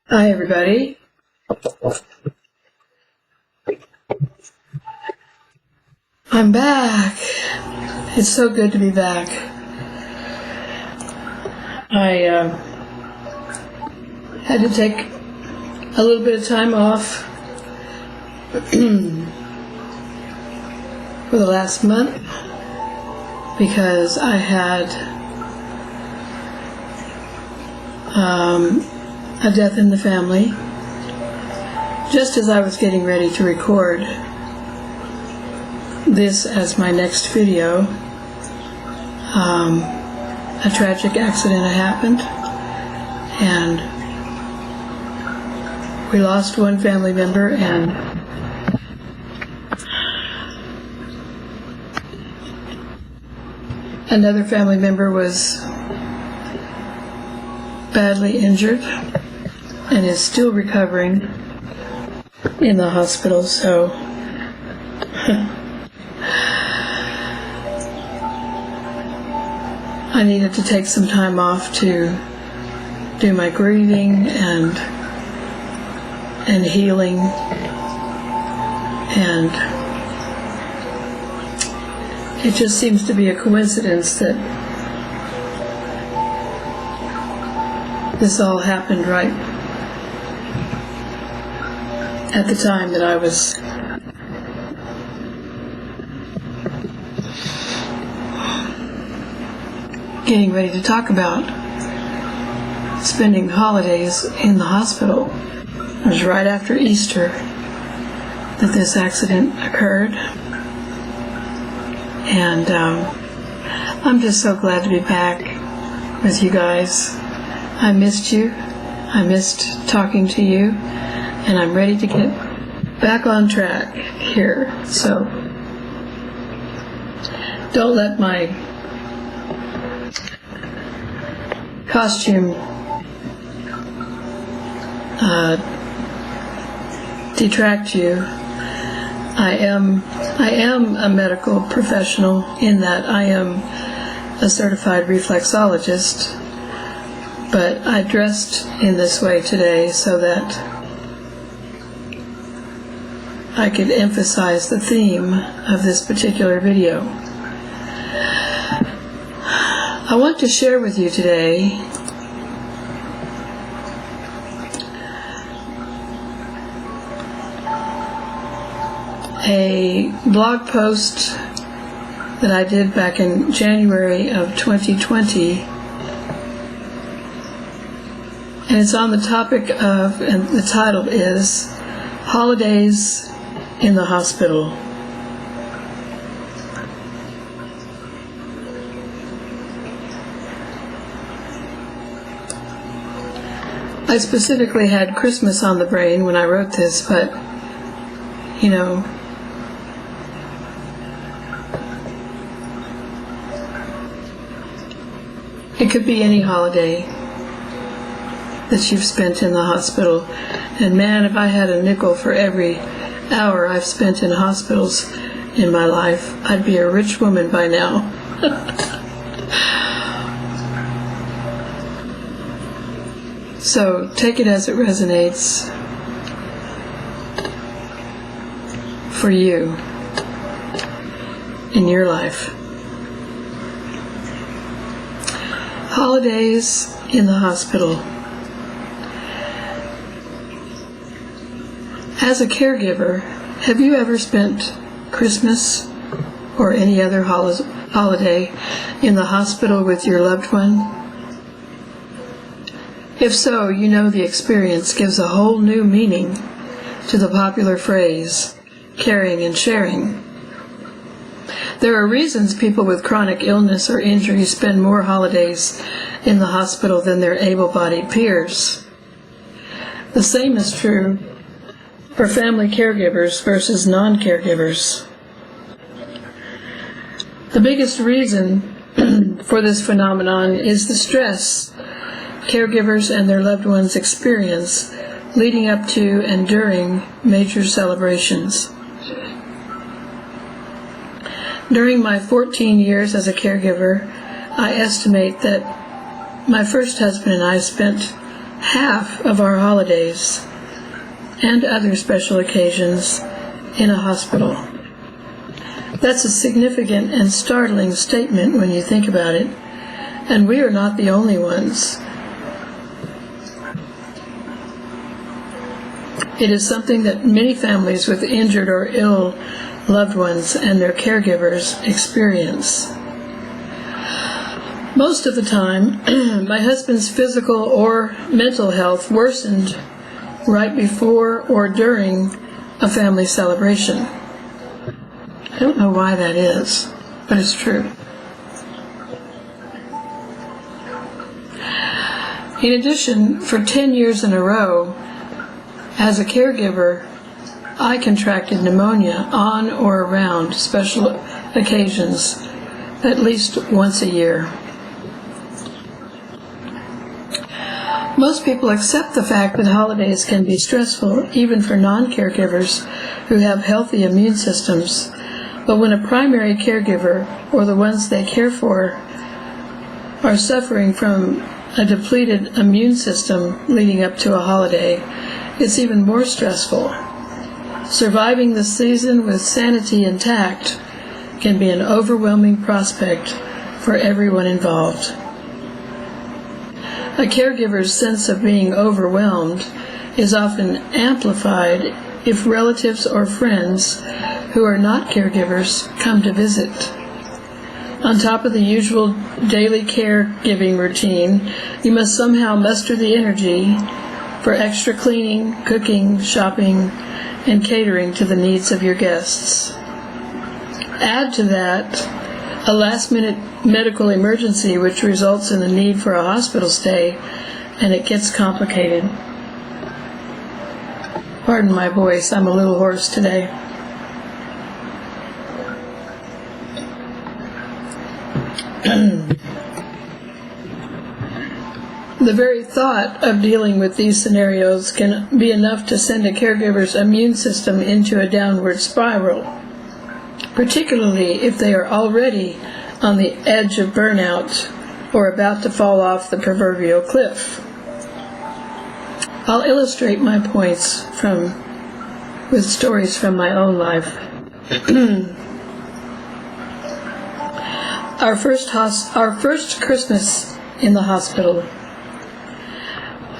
Hi, everybody. I'm back. It's so good to be back. I had to take a little bit of time off for the last month because I had a death in the family just as I was getting ready to record this as my next video. A tragic accident happened and we lost one family member, and another family member was badly injured and is still recovering in the hospital, so I needed to take some time off to do my grieving and healing, and it just seems to be a coincidence that this all happened right at the time that I was getting ready to talk about spending holidays in the hospital. It was right after Easter that this accident occurred, and I'm just so glad to be back with you guys. I missed you. I missed talking to you, and I'm ready to get back on track here. So don't let my costume detract you. I am a medical professional in that I am a certified reflexologist, but I dressed in this way today so that I could emphasize the theme of this particular video. I want to share with you today a blog post that I did back in January of 2020, and it's on the topic of, and the title is Holidays in the Hospital. I specifically had Christmas on the brain when I wrote this, but you know, it could be any holiday that you've spent in the hospital. And man, if I had a nickel for every hour I've spent in hospitals in my life, I'd be a rich woman by now. So take it as it resonates for you in your life. Holidays in the hospital. As a caregiver, have you ever spent Christmas or any other holiday in the hospital with your loved one? If so, you know the experience gives a whole new meaning to the popular phrase, caring and sharing. There are reasons people with chronic illness or injury spend more holidays in the hospital than their able-bodied peers. The same is true for family caregivers versus non-caregivers. The biggest reason for this phenomenon is the stress caregivers and their loved ones experience leading up to and during major celebrations. During my 14 years as a caregiver, I estimate that my first husband and I spent half of our holidays and other special occasions in a hospital. That's a significant and startling statement when you think about it, and we are not the only ones. It is something that many families with injured or ill loved ones and their caregivers experience. Most of the time, my husband's physical or mental health worsened right before or during a family celebration. I don't know why that is, but it's true. In addition, for 10 years in a row, as a caregiver, I contracted pneumonia on or around special occasions at least once a year. Most people accept the fact that holidays can be stressful, even for non-caregivers who have healthy immune systems. But when a primary caregiver, or the ones they care for, are suffering from a depleted immune system leading up to a holiday, it's even more stressful. Surviving the season with sanity intact can be an overwhelming prospect for everyone involved. A caregiver's sense of being overwhelmed is often amplified if relatives or friends who are not caregivers come to visit. On top of the usual daily caregiving routine, you must somehow muster the energy for extra cleaning, cooking, shopping, and catering to the needs of your guests. Add to that a last-minute medical emergency which results in the need for a hospital stay, and it gets complicated. Pardon my voice, I'm a little hoarse today. The very thought of dealing with these scenarios can be enough to send a caregiver's immune system into a downward spiral, particularly if they are already on the edge of burnout or about to fall off the proverbial cliff. I'll illustrate my points with stories from my own life. Our first Christmas in the hospital.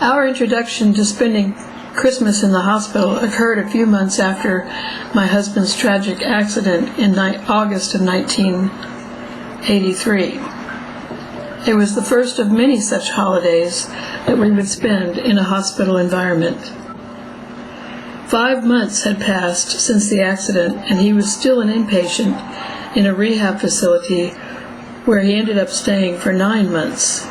Our introduction to spending Christmas in the hospital occurred a few months after my husband's tragic accident in August of 1983. It was the first of many such holidays that we would spend in a hospital environment. 5 months had passed since the accident, and he was still an inpatient in a rehab facility where he ended up staying for 9 months.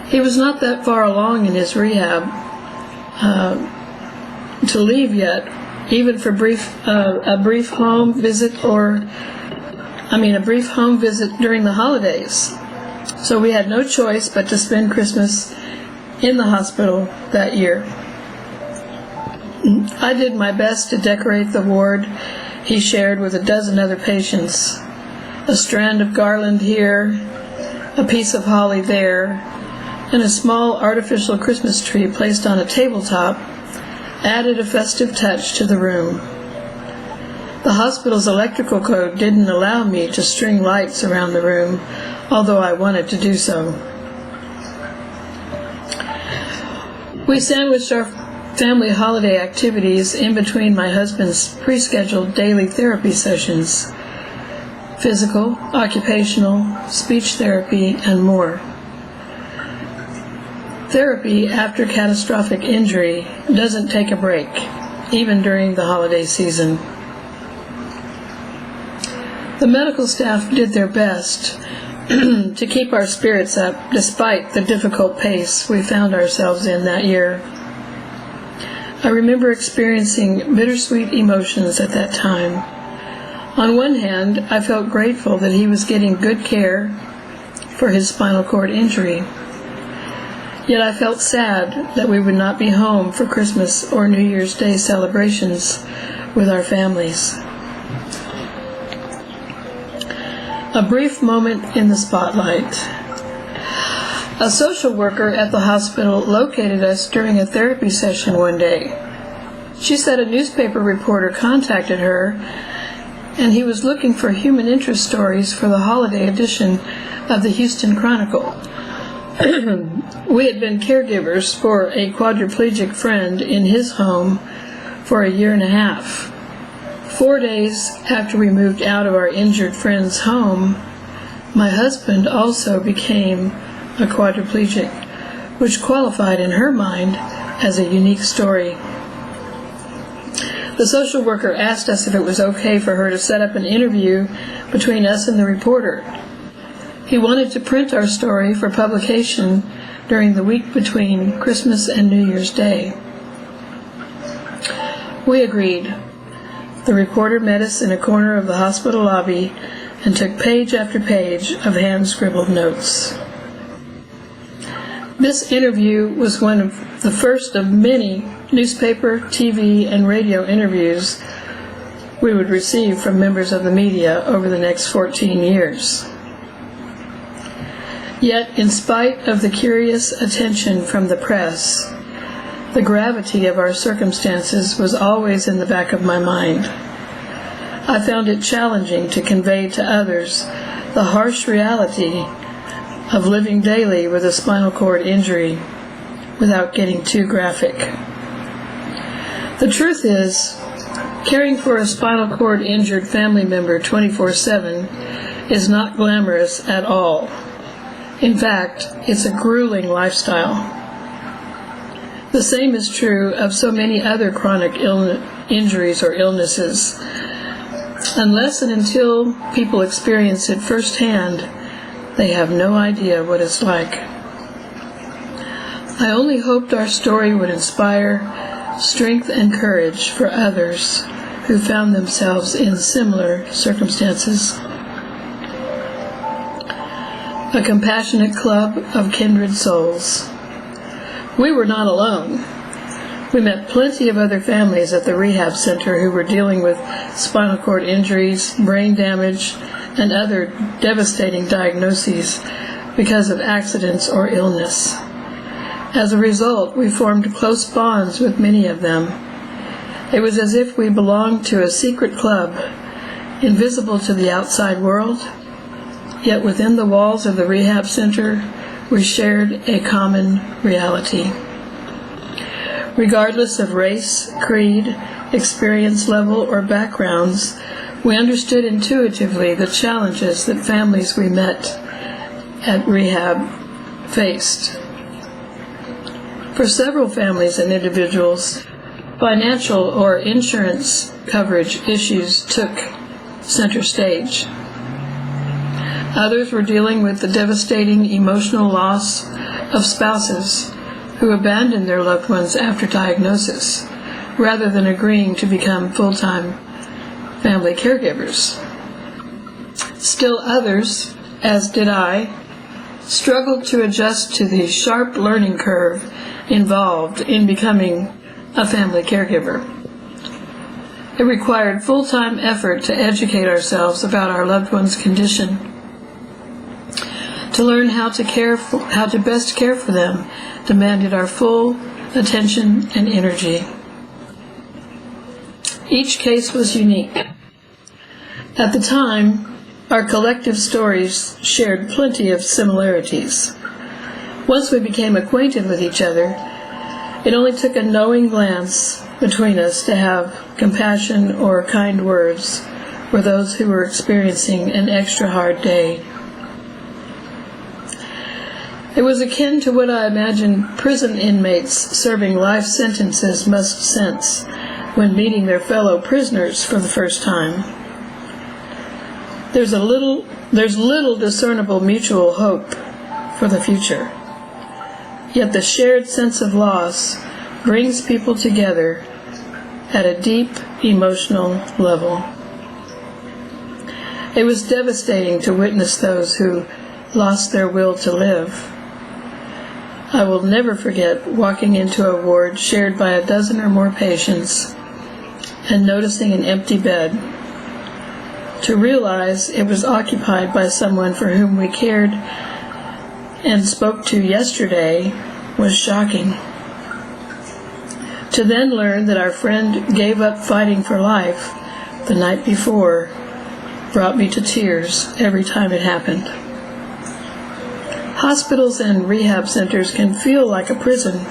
He was not that far along in his rehab to leave yet, even for a brief home visit during the holidays. So we had no choice but to spend Christmas in the hospital that year. I did my best to decorate the ward he shared with a dozen other patients. A strand of garland here, a piece of holly there, and a small artificial Christmas tree placed on a tabletop added a festive touch to the room. The hospital's electrical code didn't allow me to string lights around the room, although I wanted to do so. We sandwiched our family holiday activities in between my husband's pre-scheduled daily therapy sessions: physical, occupational, speech therapy, and more. Therapy after catastrophic injury doesn't take a break, even during the holiday season. The medical staff did their best to keep our spirits up despite the difficult pace we found ourselves in that year. I remember experiencing bittersweet emotions at that time. On one hand, I felt grateful that he was getting good care for his spinal cord injury. Yet I felt sad that we would not be home for Christmas or New Year's Day celebrations with our families. A brief moment in the spotlight. A social worker at the hospital located us during a therapy session one day. She said a newspaper reporter contacted her, and he was looking for human interest stories for the holiday edition of the Houston Chronicle. We had been caregivers for a quadriplegic friend in his home for a year and a half. 4 days after we moved out of our injured friend's home, my husband also became a quadriplegic, which qualified in her mind as a unique story. The social worker asked us if it was okay for her to set up an interview between us and the reporter. He wanted to print our story for publication during the week between Christmas and New Year's Day. We agreed. The reporter met us in a corner of the hospital lobby and took page after page of hand-scribbled notes. This interview was one of the first of many newspaper, TV, and radio interviews we would receive from members of the media over the next 14 years. Yet, in spite of the curious attention from the press, the gravity of our circumstances was always in the back of my mind. I found it challenging to convey to others the harsh reality of living daily with a spinal cord injury without getting too graphic. The truth is, caring for a spinal cord injured family member 24/7 is not glamorous at all. In fact, it's a grueling lifestyle. The same is true of so many other chronic injuries or illnesses. Unless and until people experience it firsthand, they have no idea what it's like. I only hoped our story would inspire strength and courage for others who found themselves in similar circumstances. A compassionate club of kindred souls. We were not alone. We met plenty of other families at the rehab center who were dealing with spinal cord injuries, brain damage, and other devastating diagnoses because of accidents or illness. As a result, we formed close bonds with many of them. It was as if we belonged to a secret club, invisible to the outside world, yet within the walls of the rehab center, we shared a common reality. Regardless of race, creed, experience level, or backgrounds, we understood intuitively the challenges that families we met at rehab faced. For several families and individuals, financial or insurance coverage issues took center stage. Others were dealing with the devastating emotional loss of spouses who abandoned their loved ones after diagnosis, rather than agreeing to become full-time family caregivers. Still others, as did I, struggled to adjust to the sharp learning curve involved in becoming a family caregiver. It required full-time effort to educate ourselves about our loved one's condition, to learn how to best care for them demanded our full attention and energy. Each case was unique. At the time, our collective stories shared plenty of similarities. Once we became acquainted with each other, it only took a knowing glance between us to have compassion or kind words for those who were experiencing an extra hard day. It was akin to what I imagine prison inmates serving life sentences must sense when meeting their fellow prisoners for the first time. There's little discernible mutual hope for the future. Yet the shared sense of loss brings people together at a deep emotional level. It was devastating to witness those who lost their will to live. I will never forget walking into a ward shared by a dozen or more patients and noticing an empty bed, to realize it was occupied by someone for whom we cared and spoke to yesterday was shocking. To then learn that our friend gave up fighting for life the night before brought me to tears every time it happened. Hospitals and rehab centers can feel like a prison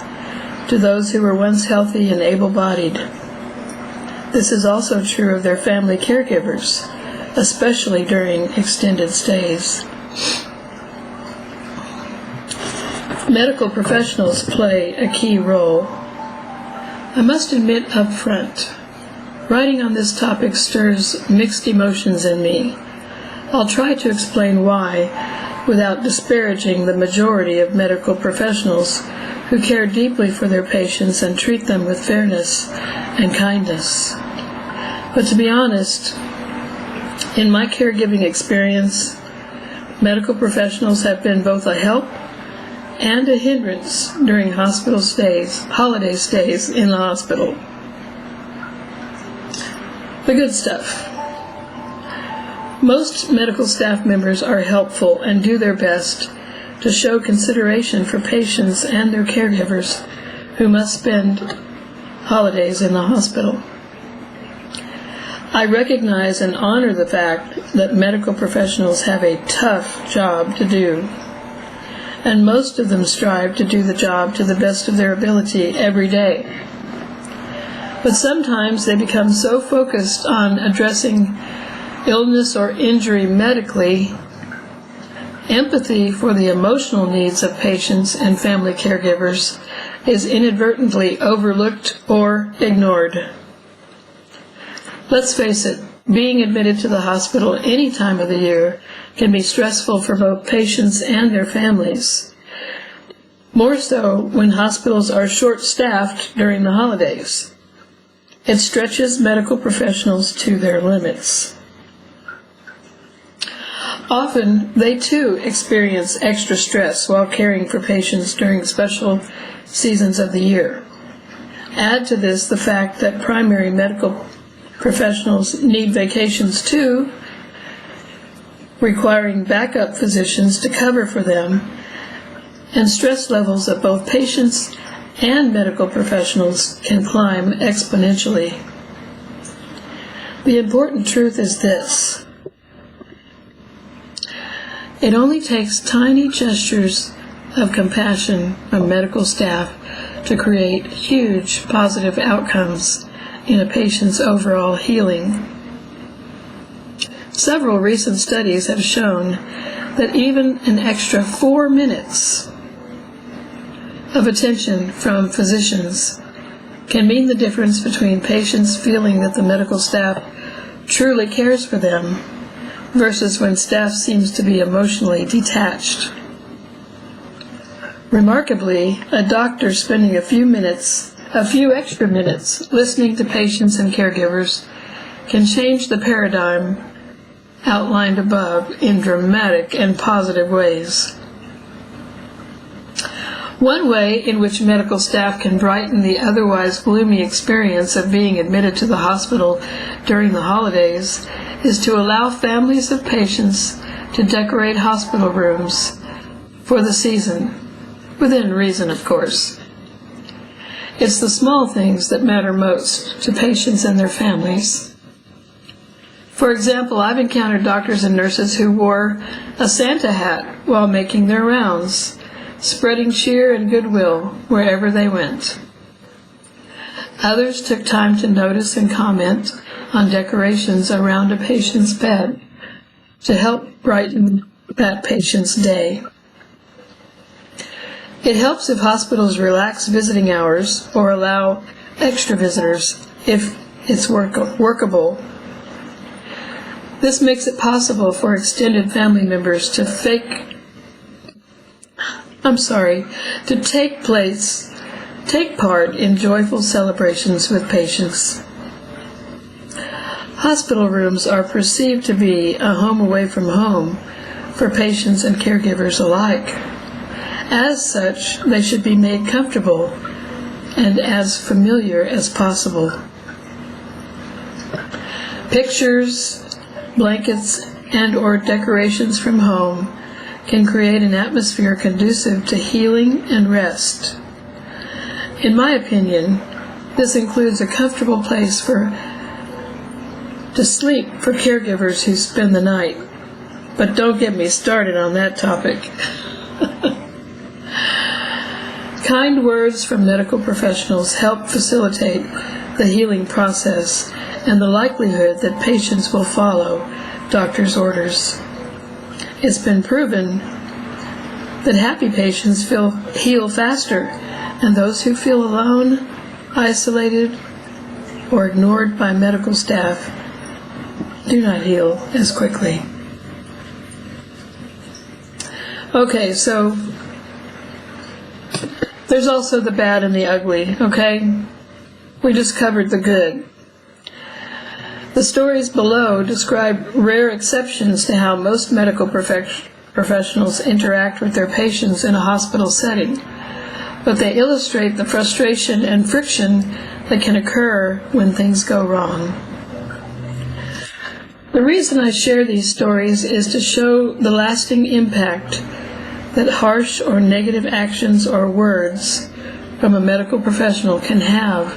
to those who were once healthy and able-bodied. This is also true of their family caregivers, especially during extended stays. Medical professionals play a key role. I must admit up front, writing on this topic stirs mixed emotions in me. I'll try to explain why without disparaging the majority of medical professionals who care deeply for their patients and treat them with fairness and kindness. But to be honest, in my caregiving experience, medical professionals have been both a help and a hindrance during hospital stays, holiday stays in the hospital. The good stuff. Most medical staff members are helpful and do their best to show consideration for patients and their caregivers who must spend holidays in the hospital. I recognize and honor the fact that medical professionals have a tough job to do, and most of them strive to do the job to the best of their ability every day. But sometimes they become so focused on addressing illness or injury medically, empathy for the emotional needs of patients and family caregivers is inadvertently overlooked or ignored. Let's face it, being admitted to the hospital any time of the year can be stressful for both patients and their families. More so when hospitals are short-staffed during the holidays. It stretches medical professionals to their limits. Often, they too experience extra stress while caring for patients during special seasons of the year. Add to this the fact that primary medical professionals need vacations too, requiring backup physicians to cover for them, and stress levels of both patients and medical professionals can climb exponentially. The important truth is this. It only takes tiny gestures of compassion from medical staff to create huge positive outcomes in a patient's overall healing. Several recent studies have shown that even an extra 4 minutes of attention from physicians can mean the difference between patients feeling that the medical staff truly cares for them versus when staff seems to be emotionally detached. Remarkably, a doctor spending a few extra minutes listening to patients and caregivers can change the paradigm outlined above in dramatic and positive ways. One way in which medical staff can brighten the otherwise gloomy experience of being admitted to the hospital during the holidays is to allow families of patients to decorate hospital rooms for the season, within reason, of course. It's the small things that matter most to patients and their families. For example, I've encountered doctors and nurses who wore a Santa hat while making their rounds, spreading cheer and goodwill wherever they went. Others took time to notice and comment on decorations around a patient's bed to help brighten that patient's day. It helps if hospitals relax visiting hours or allow extra visitors if it's workable. This makes it possible for extended family members to take part in joyful celebrations with patients. Hospital rooms are perceived to be a home away from home for patients and caregivers alike. As such, they should be made comfortable and as familiar as possible. Pictures, blankets, and/or decorations from home can create an atmosphere conducive to healing and rest. In my opinion, this includes a comfortable place to sleep for caregivers who spend the night. But don't get me started on that topic. Kind words from medical professionals help facilitate the healing process and the likelihood that patients will follow doctor's orders. It's been proven that happy patients heal faster, and those who feel alone, isolated, or ignored by medical staff do not heal as quickly. Okay, so there's also the bad and the ugly, okay? We just covered the good. The stories below describe rare exceptions to how most medical professionals interact with their patients in a hospital setting, but they illustrate the frustration and friction that can occur when things go wrong. The reason I share these stories is to show the lasting impact that harsh or negative actions or words from a medical professional can have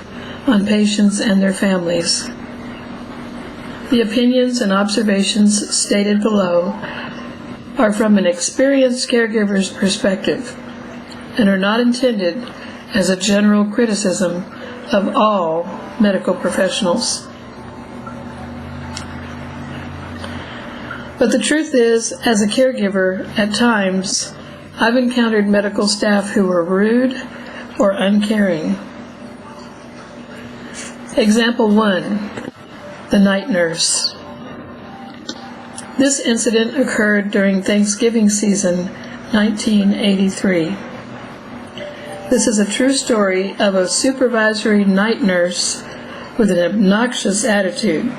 on patients and their families. The opinions and observations stated below are from an experienced caregiver's perspective and are not intended as a general criticism of all medical professionals. But the truth is, as a caregiver, at times, I've encountered medical staff who were rude or uncaring. Example 1, the night nurse. This incident occurred during Thanksgiving season, 1983. This is a true story of a supervisory night nurse with an obnoxious attitude.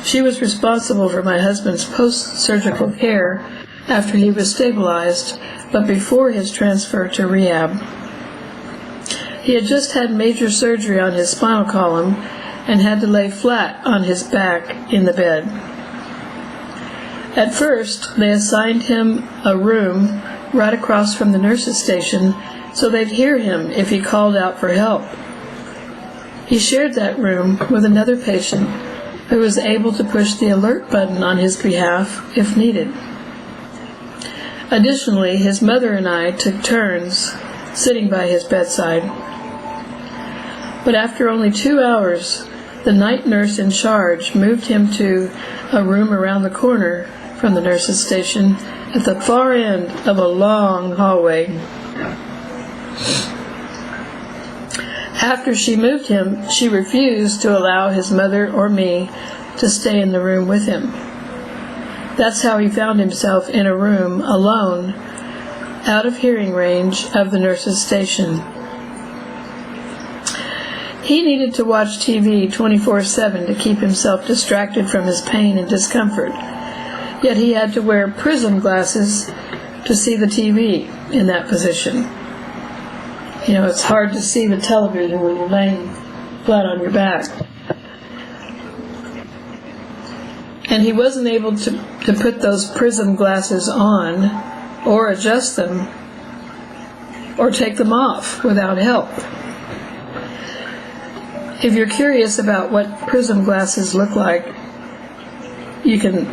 She was responsible for my husband's post-surgical care after he was stabilized, but before his transfer to rehab. He had just had major surgery on his spinal column and had to lay flat on his back in the bed. At first, they assigned him a room right across from the nurse's station so they'd hear him if he called out for help. He shared that room with another patient who was able to push the alert button on his behalf if needed. Additionally, his mother and I took turns sitting by his bedside. But after only 2 hours, the night nurse in charge moved him to a room around the corner from the nurse's station at the far end of a long hallway. After she moved him, she refused to allow his mother or me to stay in the room with him. That's how he found himself in a room alone, out of hearing range of the nurse's station. He needed to watch TV 24/7 to keep himself distracted from his pain and discomfort, yet he had to wear prism glasses to see the TV in that position. You know, it's hard to see the television when you're laying flat on your back. And he wasn't able to put those prism glasses on or adjust them or take them off without help. If you're curious about what prism glasses look like, you can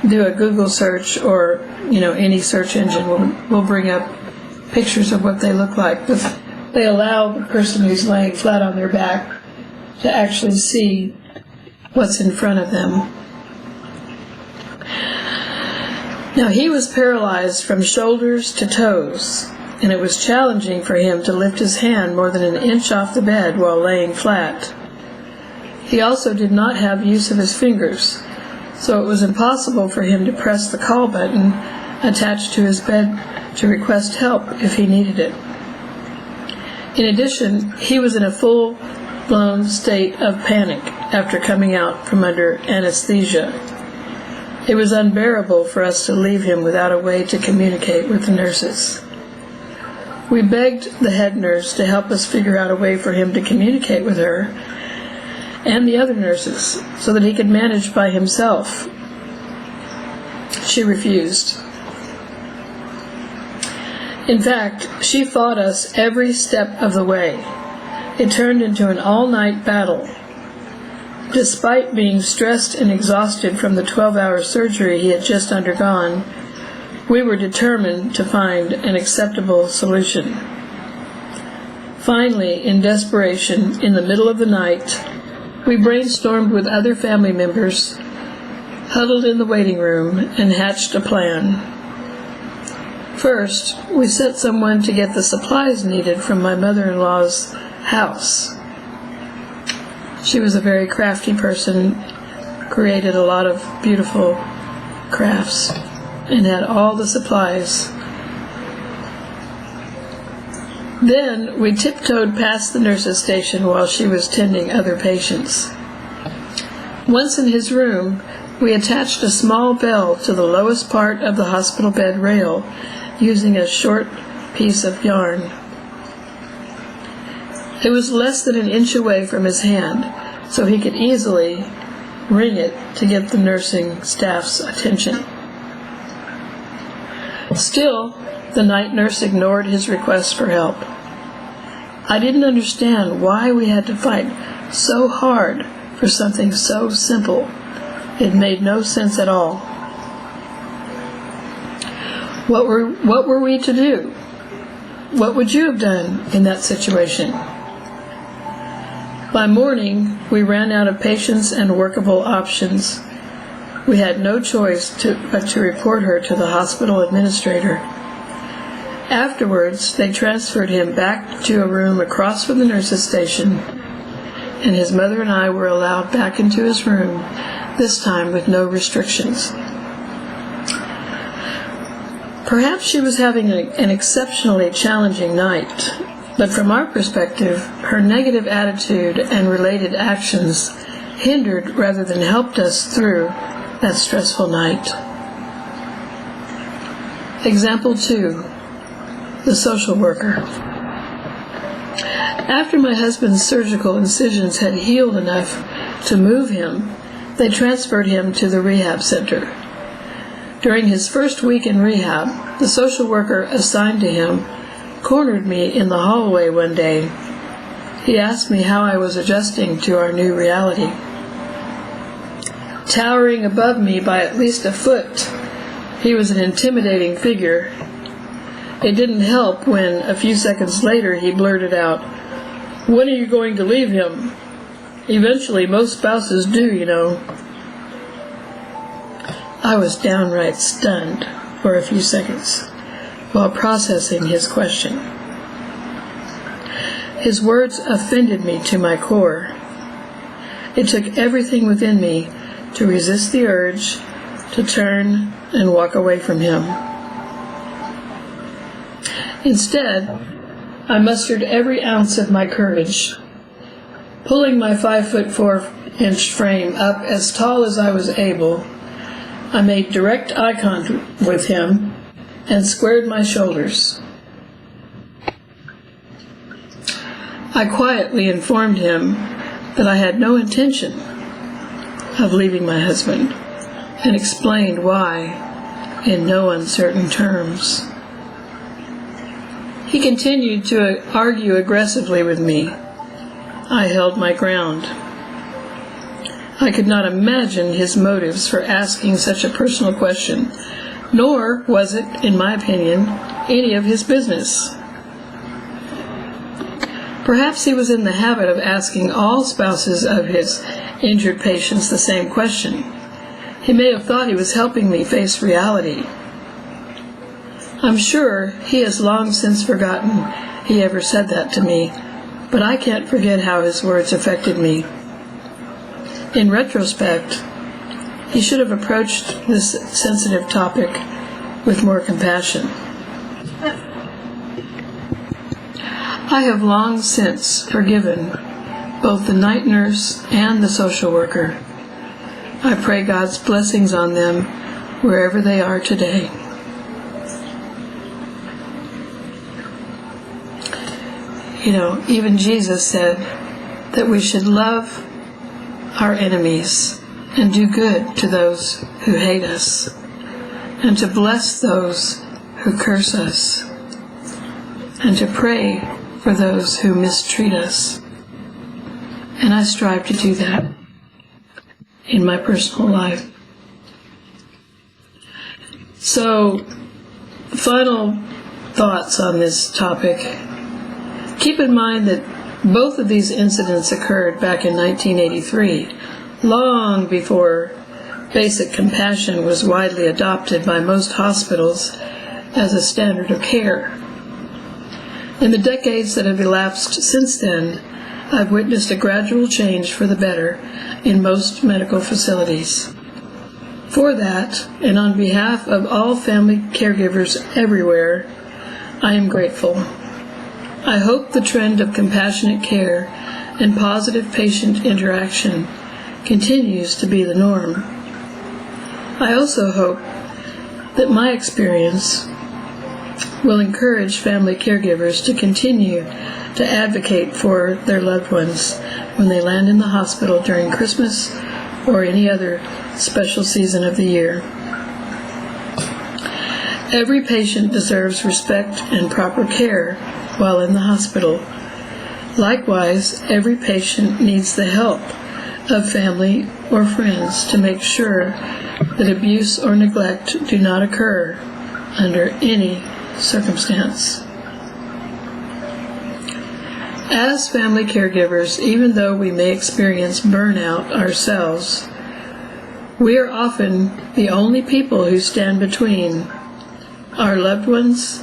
do a Google search, or any search engine will bring up pictures of what they look like. But they allow the person who's laying flat on their back to actually see what's in front of them. Now, he was paralyzed from shoulders to toes, and it was challenging for him to lift his hand more than an inch off the bed while laying flat. He also did not have use of his fingers, so it was impossible for him to press the call button attached to his bed to request help if he needed it. In addition, he was in a full-blown state of panic after coming out from under anesthesia. It was unbearable for us to leave him without a way to communicate with the nurses. We begged the head nurse to help us figure out a way for him to communicate with her and the other nurses so that he could manage by himself. she refused. In fact, she fought us every step of the way. It turned into an all-night battle. Despite being stressed and exhausted from the 12-hour surgery he had just undergone, we were determined to find an acceptable solution. Finally, in desperation, in the middle of the night, we brainstormed with other family members, huddled in the waiting room, and hatched a plan. First, we sent someone to get the supplies needed from my mother-in-law's house. She was a very crafty person, created a lot of beautiful crafts, and had all the supplies. Then we tiptoed past the nurse's station while she was tending other patients. Once in his room, we attached a small bell to the lowest part of the hospital bed rail using a short piece of yarn. It was less than an inch away from his hand, so he could easily ring it to get the nursing staff's attention. Still, the night nurse ignored his request for help. I didn't understand why we had to fight so hard for something so simple. It made no sense at all. What were we to do? What would you have done in that situation? By morning, we ran out of patience and workable options. We had no choice but to report her to the hospital administrator. Afterwards, they transferred him back to a room across from the nurse's station, and his mother and I were allowed back into his room, this time with no restrictions. Perhaps she was having an exceptionally challenging night, but from our perspective, her negative attitude and related actions hindered rather than helped us through that stressful night. Example 2. The social worker. After my husband's surgical incisions had healed enough to move him, they transferred him to the rehab center. During his first week in rehab, the social worker assigned to him cornered me in the hallway one day. He asked me how I was adjusting to our new reality. Towering above me by at least a foot, he was an intimidating figure. It didn't help when, a few seconds later, he blurted out, "When are you going to leave him? Eventually, most spouses do, you know." I was downright stunned for a few seconds while processing his question. His words offended me to my core. It took everything within me to resist the urge to turn and walk away from him. Instead, I mustered every ounce of my courage. Pulling my 5'4" frame up as tall as I was able, I made direct eye contact with him and squared my shoulders. I quietly informed him that I had no intention of leaving my husband and explained why in no uncertain terms. He continued to argue aggressively with me. I held my ground. I could not imagine his motives for asking such a personal question, nor was it, in my opinion, any of his business. Perhaps he was in the habit of asking all spouses of his injured patients the same question. He may have thought he was helping me face reality. I'm sure he has long since forgotten he ever said that to me, but I can't forget how his words affected me. In retrospect, he should have approached this sensitive topic with more compassion. I have long since forgiven both the night nurse and the social worker. I pray God's blessings on them wherever they are today. You know, even Jesus said that we should love our enemies and do good to those who hate us. and to bless those who curse us, and to pray for those who mistreat us. And I strive to do that in my personal life. So, final thoughts on this topic. Keep in mind that both of these incidents occurred back in 1983, long before basic compassion was widely adopted by most hospitals as a standard of care. In the decades that have elapsed since then, I've witnessed a gradual change for the better in most medical facilities. For that, and on behalf of all family caregivers everywhere, I am grateful. I hope the trend of compassionate care and positive patient interaction continues to be the norm. I also hope that my experience will encourage family caregivers to continue to advocate for their loved ones when they land in the hospital during Christmas or any other special season of the year. Every patient deserves respect and proper care while in the hospital. Likewise, every patient needs the help of family or friends to make sure that abuse or neglect do not occur under any circumstance. As family caregivers, even though we may experience burnout ourselves, we are often the only people who stand between our loved ones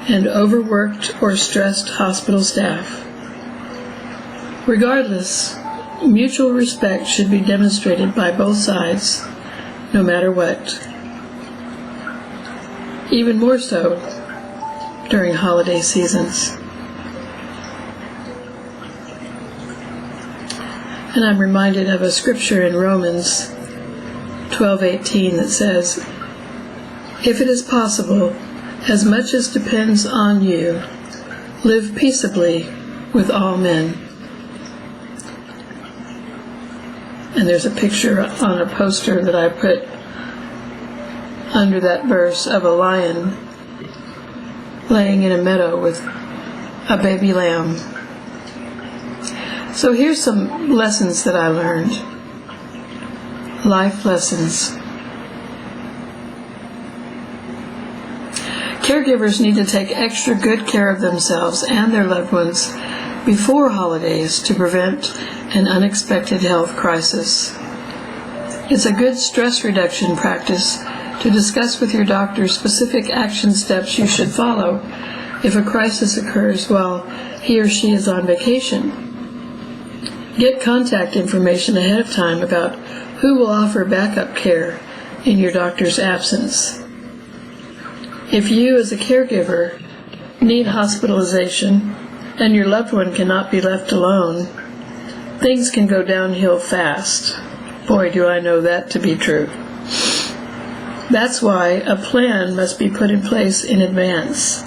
and overworked or stressed hospital staff. Regardless, mutual respect should be demonstrated by both sides, no matter what. Even more so during holiday seasons. And I'm reminded of a scripture in Romans 12:18 that says, "If it is possible, as much as depends on you, live peaceably with all men." And there's a picture on a poster that I put under that verse of a lion laying in a meadow with a baby lamb. So here's some lessons that I learned. Life lessons. Caregivers need to take extra good care of themselves and their loved ones before holidays to prevent an unexpected health crisis. It's a good stress reduction practice to discuss with your doctor specific action steps you should follow if a crisis occurs while he or she is on vacation. Get contact information ahead of time about who will offer backup care in your doctor's absence. If you, as a caregiver, need hospitalization and your loved one cannot be left alone, things can go downhill fast. Boy, do I know that to be true. That's why a plan must be put in place in advance.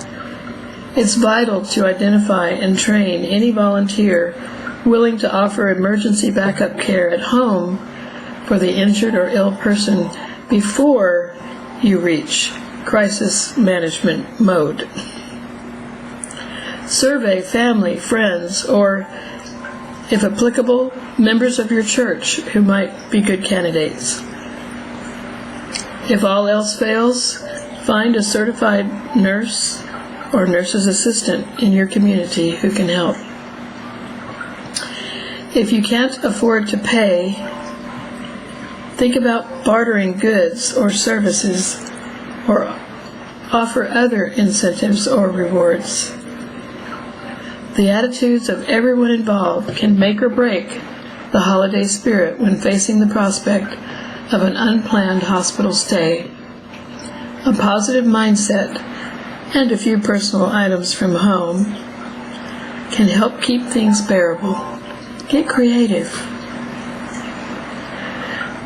It's vital to identify and train any volunteer willing to offer emergency backup care at home for the injured or ill person before you reach crisis management mode. Survey family, friends, or, if applicable, members of your church who might be good candidates. If all else fails, find a certified nurse or nurse's assistant in your community who can help. If you can't afford to pay, think about bartering goods or services or offer other incentives or rewards. The attitudes of everyone involved can make or break the holiday spirit when facing the prospect of an unplanned hospital stay. A positive mindset and a few personal items from home can help keep things bearable. Get creative.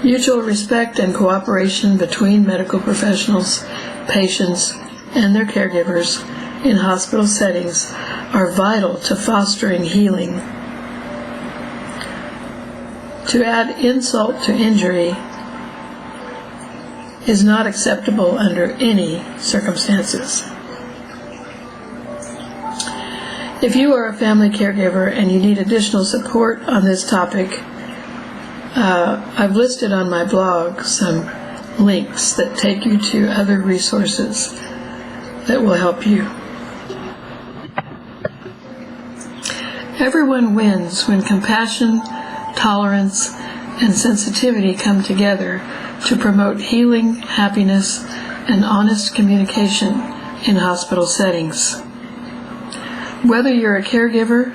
Mutual respect and cooperation between medical professionals, patients, and their caregivers in hospital settings are vital to fostering healing. To add insult to injury, is not acceptable under any circumstances. If you are a family caregiver and you need additional support on this topic, I've listed on my blog some links that take you to other resources that will help you. Everyone wins when compassion, tolerance, and sensitivity come together to promote healing, happiness, and honest communication in hospital settings. Whether you're a caregiver,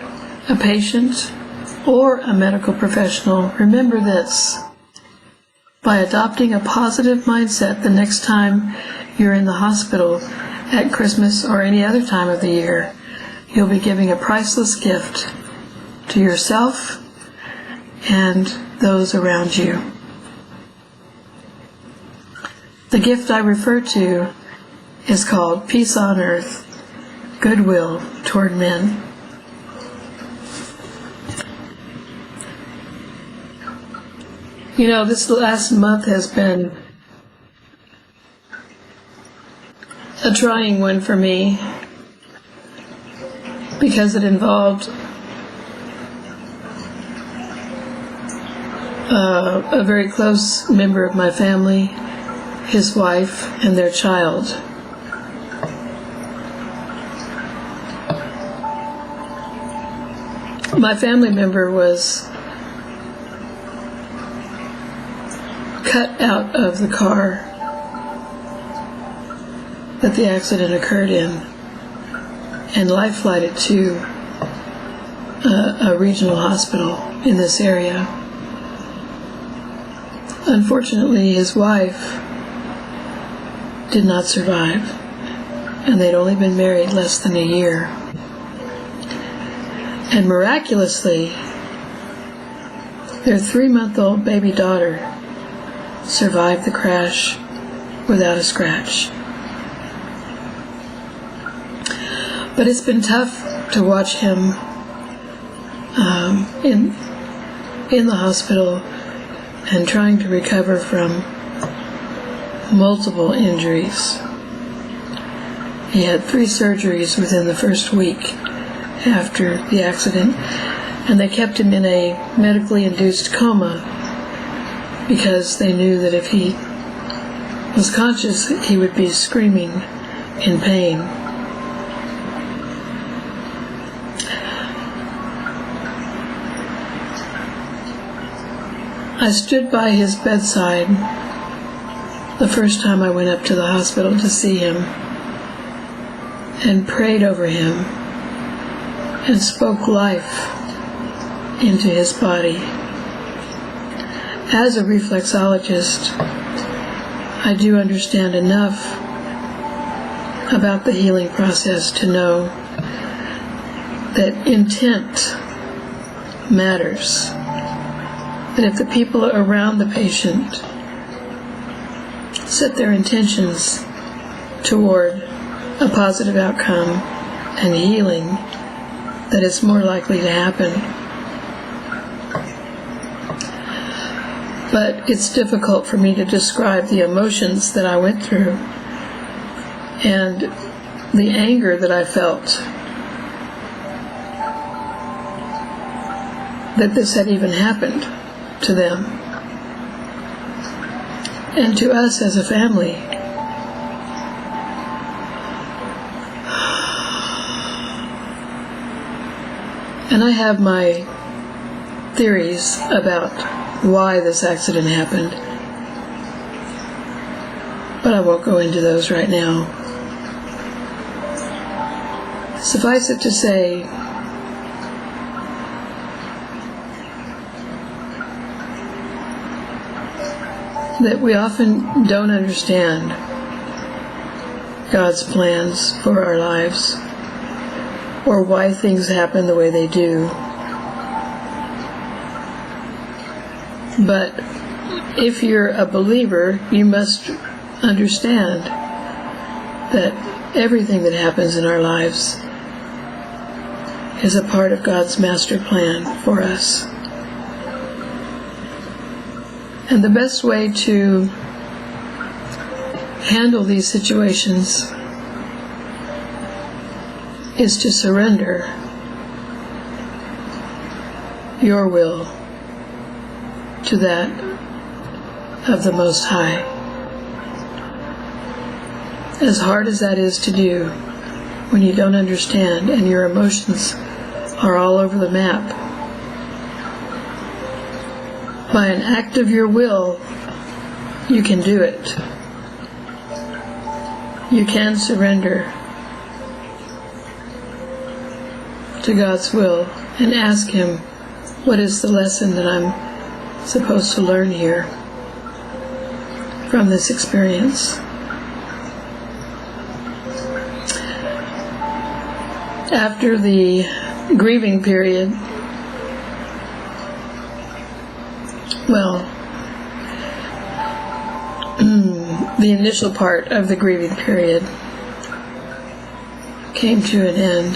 a patient, or a medical professional, remember this. By adopting a positive mindset the next time you're in the hospital at Christmas or any other time of the year, you'll be giving a priceless gift to yourself and those around you. The gift I refer to is called Peace on Earth, Goodwill Toward Men. You know, this last month has been a trying one for me because it involved a very close member of my family, his wife, and their child. My family member was cut out of the car that the accident occurred in and life-flighted to a regional hospital in this area. Unfortunately, his wife did not survive, and they'd only been married less than a year. And miraculously, their 3-month-old baby daughter survived the crash without a scratch. But it's been tough to watch him in the hospital and trying to recover from multiple injuries. He had 3 surgeries within the first week after the accident, and they kept him in a medically induced coma because they knew that if he was conscious, he would be screaming in pain. I stood by his bedside the first time I went up to the hospital to see him and prayed over him and spoke life into his body. As a reflexologist, I do understand enough about the healing process to know that intent matters. That if the people around the patient set their intentions toward a positive outcome and healing, that it's more likely to happen. But it's difficult for me to describe the emotions that I went through and the anger that I felt that this had even happened to them and to us as a family. And I have my theories about why this accident happened, but I won't go into those right now. Suffice it to say, that we often don't understand God's plans for our lives or why things happen the way they do. But if you're a believer, you must understand that everything that happens in our lives is a part of God's master plan for us. And the best way to handle these situations is to surrender your will to that of the Most High. As hard as that is to do when you don't understand and your emotions are all over the map, by an act of your will, you can do it. You can surrender to God's will and ask Him, what is the lesson that I'm supposed to learn here from this experience? After the grieving period, the initial part of the grieving period came to an end.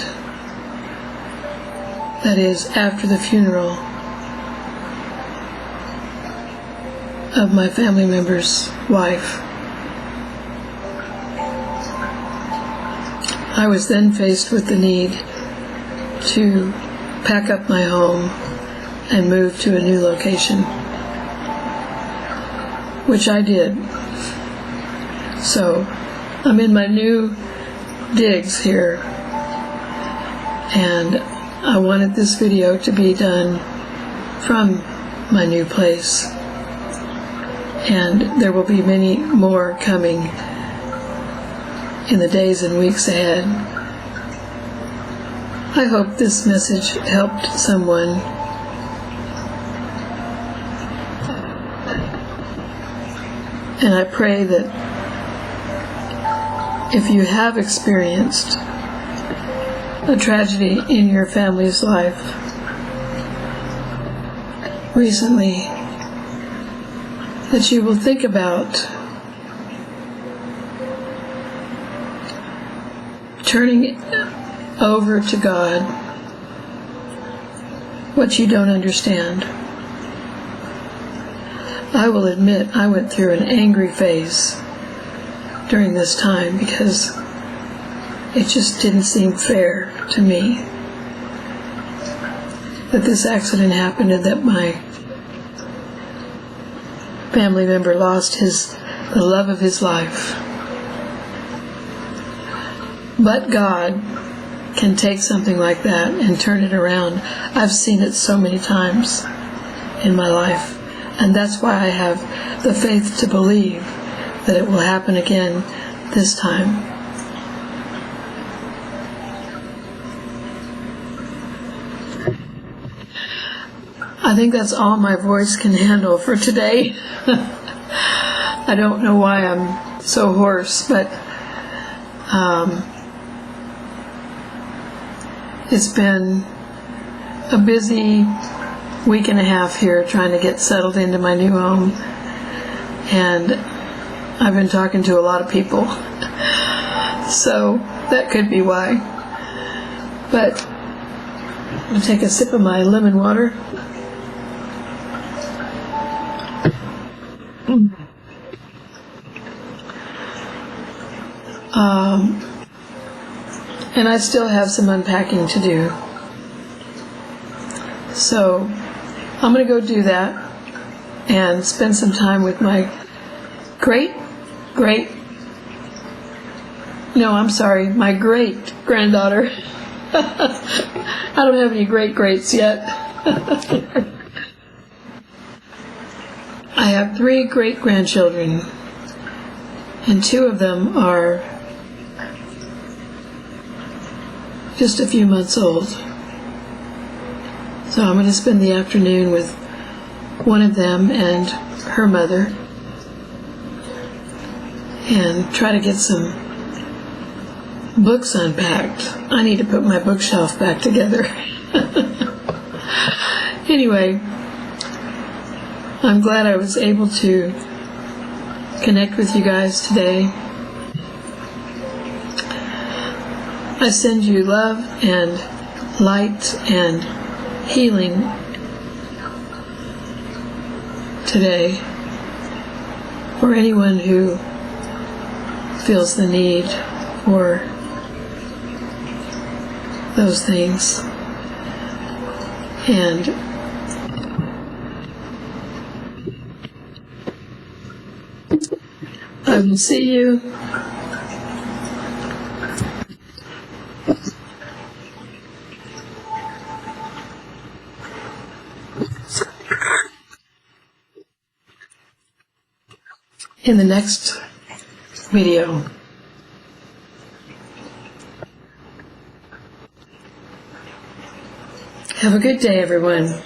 That is, after the funeral of my family member's wife. I was then faced with the need to pack up my home and move to a new location, which I did. So I'm in my new digs here, and I wanted this video to be done from my new place, and there will be many more coming in the days and weeks ahead. I hope this message helped someone. And I pray that if you have experienced a tragedy in your family's life recently, that you will think about turning it over to God what you don't understand. I will admit I went through an angry phase during this time because it just didn't seem fair to me that this accident happened and that my family member lost the love of his life. But God can take something like that and turn it around. I've seen it so many times in my life, and that's why I have the faith to believe that it will happen again this time. I think that's all my voice can handle for today. I don't know why I'm so hoarse, but it's been a busy week and a half here trying to get settled into my new home, and I've been talking to a lot of people, so that could be why. But I'm going to take a sip of my lemon water. And I still have some unpacking to do. So I'm going to go do that and spend some time with my my great-granddaughter. I don't have any great-greats yet. I have 3 great-grandchildren, and 2 of them are just a few months old. So I'm going to spend the afternoon with one of them and her mother and try to get some books unpacked. I need to put my bookshelf back together. Anyway, I'm glad I was able to connect with you guys today. I send you love and light and healing today for anyone who feels the need for those things. And I will see you in the next video. Have a good day, everyone.